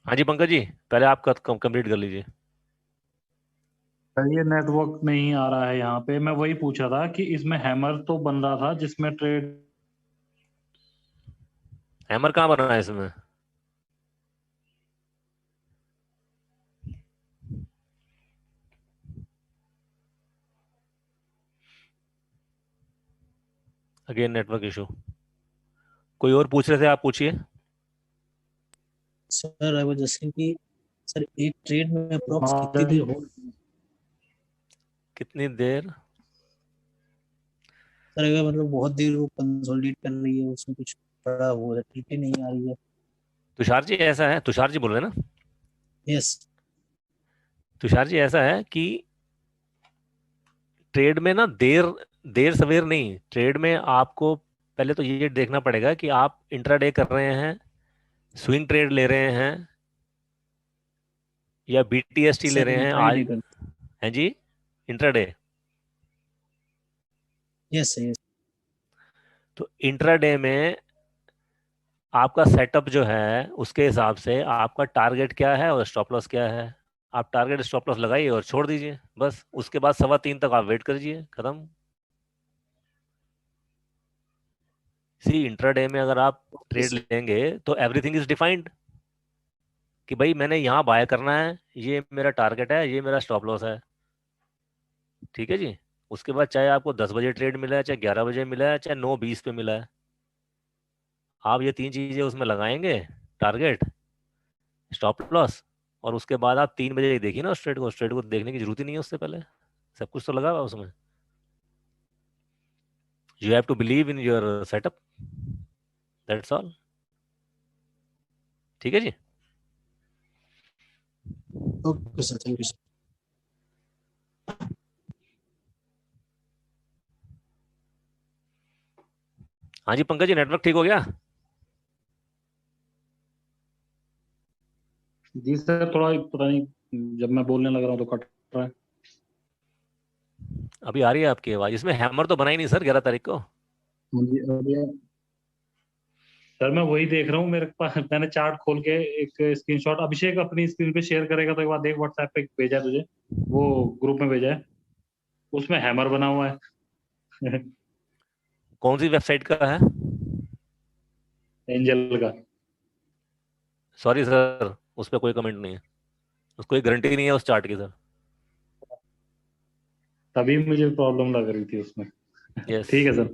Speaker 2: हाँ जी पंकज जी, पहले आप कंप्लीट कर लीजिए।
Speaker 5: सर ये नेटवर्क नहीं आ रहा है यहाँ पे। मैं वही पूछ रहा था कि इसमें हैमर तो बन रहा था जिसमें ट्रेड।
Speaker 2: हैमर कहाँ बना है इसमें। Again network issue. कोई और पूछ रहे थे, आप पूछिए।
Speaker 4: सर आई वाज जस्टिंग कि सर एक ट्रेड में अप्रोक्स कितनी देर
Speaker 5: मार्जिन
Speaker 4: होल्ड?
Speaker 2: कितनी देर।
Speaker 4: सर अगर मतलब बहुत देर वो कंसोलिडेट कर रही है, उसमें कुछ बड़ा हो रहा है, ठीक नहीं आ रही है।
Speaker 2: तुषार जी ऐसा है, तुषार जी बोल रहे हैं ना।
Speaker 4: यस।
Speaker 2: तुषार जी ऐसा है कि ट्रेड में ना देर देर सवेर नहीं, ट्रेड में आपको पहले तो ये देखना पड़ेगा कि आप इंट्राडे कर रहे हैं, स्विंग ट्रेड ले रहे हैं, या बीटीएसटी ले
Speaker 4: सर
Speaker 2: रहे हैं आज।
Speaker 4: इंट्राडे कर।
Speaker 2: हैं जी, इंट्राडे।
Speaker 4: Yes yes.
Speaker 2: तो इंट्राडे में आपका सेटअप जो है उसके हिसाब से आपका टारगेट क्या है और स्टॉप लॉस क्या है। आप टारगेट स्टॉप लॉस लगाइए और छोड़ दीजिए बस। उसके बाद 3:15 तक आप वेट करिए, खत्म। सी इंट्राडे में अगर आप
Speaker 4: ओके
Speaker 2: ट्रेड
Speaker 4: सर।
Speaker 2: लेंगे तो एवरीथिंग इज डिफाइंड कि भाई मैंने यहाँ बाय करना है, ये मेरा टारगेट है, ये मेरा स्टॉप लॉस है। ठीक है जी। उसके बाद चाहे आपको 10 बजे ट्रेड मिला है, चाहे 11 बजे मिला है, चाहे 9:20 पे मिला है, आप ये 3 चीजें उसमें लगाएंगे, टारगेट, स्टॉप लॉस। और उसके बाद आप 3 बजे ही देखिए ना उस ट्रेड को। उस ट्रेड को देखने की जरूरत ही नहीं है उससे पहले, सब कुछ तो लगा हुआ है उसमें। You have to believe in your setup, that's all. ठीक है जी।
Speaker 4: Okay sir, thank you sir.
Speaker 2: हाँ जी पंकज जी, नेटवर्क ठीक हो गया।
Speaker 5: जी सर थोड़ा पता नहीं जब मैं बोलने लग रहा हूँ तो कट रहा है।
Speaker 2: अभी आ रही है आपकी आवाज। इसमें हैमर तो बना ही नहीं सर 11 तारीख को।
Speaker 5: हाँ जी अभी सर मैं वही देख रहा हूँ मेरे पास। मैंने चार्ट खोल के एक स्क्रीनशॉट अभिषेक अपनी स्क्रीन पे शेयर करेगा तो एक बार देख, व्हाट्सएप पे भेजा है तुझे, वो ग्रुप में भेजा है, उसमें हैमर बना हुआ है।
Speaker 2: कौन सी वेबसाइट का है।
Speaker 5: एंजल का।
Speaker 2: सॉरी सर, उस पर कोई कमेंट नहीं है, उसको कोई गारंटी नहीं है उस चार्ट की सर।
Speaker 5: तभी मुझे प्रॉब्लम लग रही थी उसमें।
Speaker 2: यस।
Speaker 5: ठीक है सर।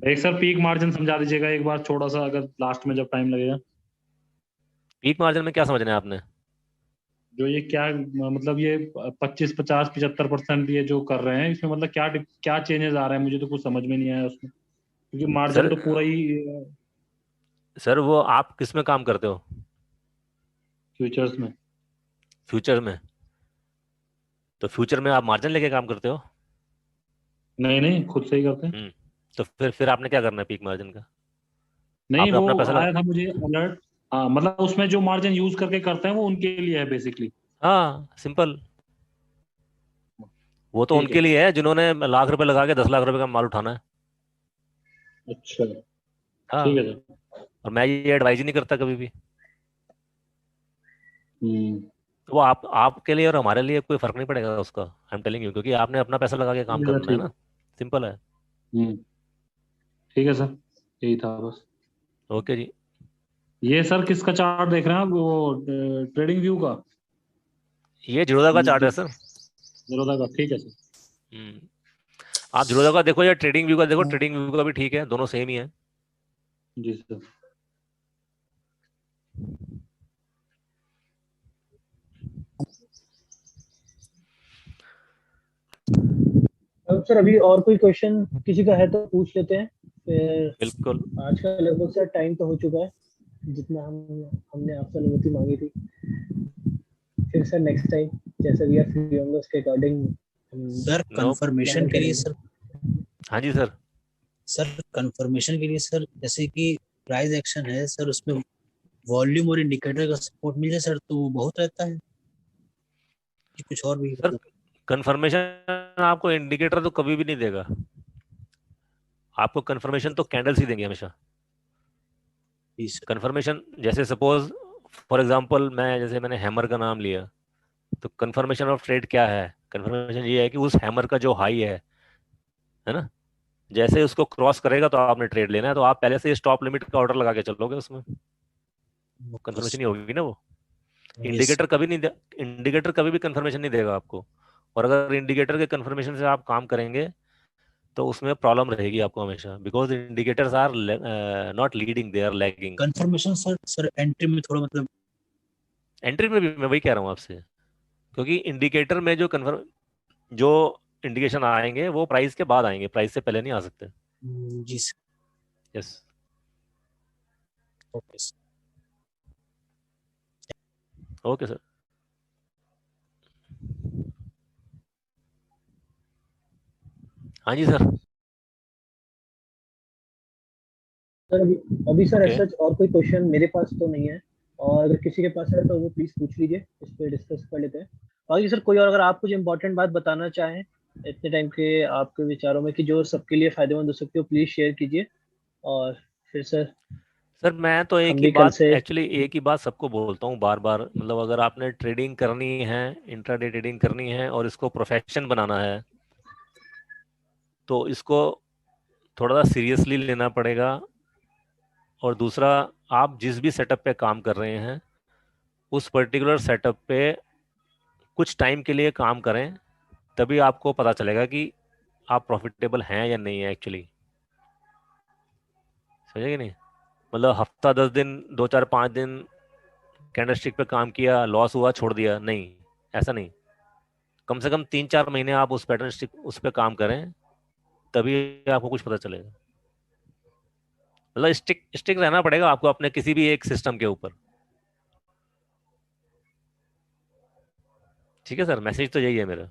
Speaker 5: एक सर पीक मार्जिन समझा दीजिएगा एक बार छोटा सा, अगर लास्ट में जब टाइम लगेगा।
Speaker 2: पीक मार्जिन में क्या समझना है आपने।
Speaker 5: जो ये क्या मतलब ये 25 50 75% ये जो कर रहे हैं इसमें मतलब क्या क्या चेंजेस आ रहे हैं, मुझे तो कुछ समझ में नहीं आया उसमें, क्योंकि मार्जिन
Speaker 2: सर
Speaker 5: तो पूरा ही
Speaker 2: सर वो आप किस में काम करते हो।
Speaker 5: फ्यूचर्स में।
Speaker 2: फ्यूचर में। तो फ्यूचर में आप मार्जिन लेके काम करते हो।
Speaker 5: नहीं नहीं खुद से ही करते हैं।
Speaker 2: तो फिर आपने क्या करना है पीक मार्जिन का।
Speaker 5: नहीं
Speaker 2: आपने
Speaker 5: वो
Speaker 2: अपना पैसा लगा।
Speaker 5: आया था मुझे अलर्ट, हाँ मतलब उसमें जो मार्जिन यूज करके करते हैं वो उनके लिए है बेसिकली।
Speaker 2: हाँ सिंपल, वो तो
Speaker 5: ठीक
Speaker 2: उनके
Speaker 5: है।
Speaker 2: लिए है जिन्होंने लाख रुपए लगा के 10 लाख रुपए का माल उठाना है।
Speaker 5: अच्छा
Speaker 2: हाँ,
Speaker 5: ठीक है सर।
Speaker 2: और मैं ये एडवाइज ही नहीं करता कभी भी।
Speaker 5: हम्म।
Speaker 2: वो आपके लिए और हमारे लिए कोई फर्क नहीं पड़ेगा उसका, आई एम टेलिंग यू, क्योंकि आपने अपना पैसा लगा के काम
Speaker 5: ठीक है सर,
Speaker 2: करना है
Speaker 5: ठीक
Speaker 2: ना।
Speaker 5: है।
Speaker 2: सिंपल है।
Speaker 5: हम्म। ठीक है सर, यही था बस।
Speaker 2: ओके जी।
Speaker 5: ये सर किसका चार्ट देख रहे हैं आप, वो ट्रेडिंग व्यू का?
Speaker 2: ये जिरोधा का चार्ट है सर।
Speaker 5: बड़ौदा का, ठीक है सर।
Speaker 2: हम्म, आप जिरोधा का देखो या ट्रेडिंग व्यू का देखो, ट्रेडिंग व्यू का भी ठीक है, दोनों सेम ही है।
Speaker 5: जी सर।
Speaker 1: अब सर अभी और कोई क्वेश्चन किसी का है तो पूछ लेते हैं, फिर
Speaker 2: बिल्कुल।
Speaker 1: आज का लगभग सर टाइम तो हो चुका है जितना हमने आपसे अनुमति मांगी थी। फिर सर नेक्स्ट टाइम जैसे भी आप फ्री होंगे उसके अकॉर्डिंग
Speaker 4: सर
Speaker 2: नो।
Speaker 4: कंफर्मेशन के लिए सर,
Speaker 2: हाँ जी सर।
Speaker 4: सर कंफर्मेशन के लिए सर, जैसे कि प्राइस एक्शन है सर, उसमें वॉल्यूम और इंडिकेटर का सपोर्ट मिल जाए सर तो वो बहुत रहता है कि कुछ और भी
Speaker 2: सर
Speaker 4: मतलब।
Speaker 2: कंफर्मेशन आपको इंडिकेटर तो कभी भी नहीं देगा, आपको कंफर्मेशन तो कैंडल्स ही देंगे हमेशा।
Speaker 4: जी सर।
Speaker 2: कंफर्मेशन जैसे सपोज फॉर एग्जांपल मैंने हैमर का नाम लिया, तो कंफर्मेशन ऑफ ट्रेड क्या है? कंफर्मेशन ये है कि उस हैमर का जो हाई है ना, जैसे ही उसको क्रॉस करेगा तो आपने ट्रेड लेना है, तो आप पहले से स्टॉप लिमिट का ऑर्डर लगा के चलोगे, उसमें कंफर्मेशन ही होगी ना वो।
Speaker 4: यस।
Speaker 2: इंडिकेटर कभी भी कंफर्मेशन नहीं देगा आपको, और अगर इंडिकेटर के कंफर्मेशन से आप काम करेंगे तो उसमें प्रॉब्लम रहेगी आपको हमेशा, because indicators are not leading, they are lagging.
Speaker 4: Confirmation sir, sir entry में थोड़ा मतलब।
Speaker 2: एंट्री में भी मैं वही कह रहा हूँ आपसे, क्योंकि इंडिकेटर में जो इंडिकेशन आएंगे वो प्राइस के बाद आएंगे, प्राइस से पहले नहीं आ सकते।
Speaker 4: जी sir.
Speaker 2: Yes.
Speaker 4: Okay sir.
Speaker 2: Okay sir. हाँ जी सर।
Speaker 1: सर अभी सर
Speaker 2: ओके।
Speaker 1: ऐसा और कोई क्वेश्चन मेरे पास तो नहीं है, और अगर किसी के पास है तो वो प्लीज पूछ लीजिए, इस पे डिस्कस कर लेते हैं। बाकी सर कोई और अगर आप कुछ इंपॉर्टेंट बात बताना चाहें इतने टाइम के आपके विचारों में कि जो सबके लिए फायदेमंद हो सकती हो, प्लीज शेयर कीजिए। और फिर सर
Speaker 2: सर मैं तो
Speaker 1: हम भी कल से।
Speaker 2: एक ही बात सबको बोलता हूँ बार बार, मतलब अगर आपने ट्रेडिंग करनी है, इंट्राडे ट्रेडिंग करनी है और इसको प्रोफेशन बनाना है, तो इसको थोड़ा सा सीरियसली लेना पड़ेगा। और दूसरा, आप जिस भी सेटअप पे काम कर रहे हैं उस पर्टिकुलर सेटअप पे कुछ टाइम के लिए काम करें, तभी आपको पता चलेगा कि आप प्रॉफिटेबल हैं या नहीं है एक्चुअली। समझे कि नहीं? मतलब हफ्ता 10 दिन, 2 4 5 दिन कैंडलस्टिक पे काम किया, लॉस हुआ, छोड़ दिया, नहीं, ऐसा नहीं। कम से कम 3 4 महीने आप उस पैटर्न स्टिक उस पर काम करें, तभी आपको कुछ पता चलेगा। मतलब स्टिक स्टिक रहना पड़ेगा आपको अपने किसी भी एक सिस्टम के ऊपर। ठीक है सर, मैसेज तो यही है मेरा।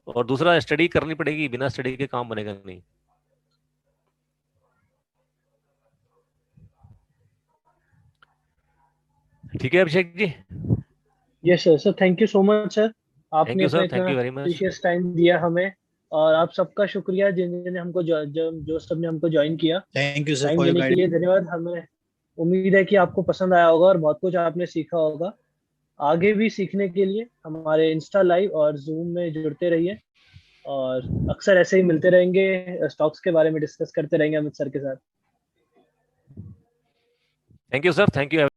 Speaker 2: और दूसरा, स्टडी करनी पड़ेगी, बिना स्टडी के काम बनेगा नहीं। ठीक है Abhishek ji.
Speaker 1: Yes sir, sir thank you so much sir,
Speaker 2: thank
Speaker 1: आपने
Speaker 2: यू
Speaker 1: अपना
Speaker 2: सर, थैंक
Speaker 1: इतना
Speaker 2: you very much.
Speaker 1: Precious time दिया हमें। और आप सबका शुक्रिया जिन जिन ने हमको जो सब ने हमको ज्वाइन किया।
Speaker 4: Thank you sir
Speaker 1: time
Speaker 4: for your
Speaker 1: देने के
Speaker 4: गाइडेंस।
Speaker 1: लिए धन्यवाद। हमें उम्मीद है कि आपको पसंद आया होगा और बहुत कुछ आपने सीखा होगा। आगे भी सीखने के लिए हमारे इंस्टा लाइव और जूम में जुड़ते रहिए, और अक्सर ऐसे ही मिलते रहेंगे, स्टॉक्स के बारे में डिस्कस करते रहेंगे अमित सर के साथ।
Speaker 2: Thank you sir, thank you.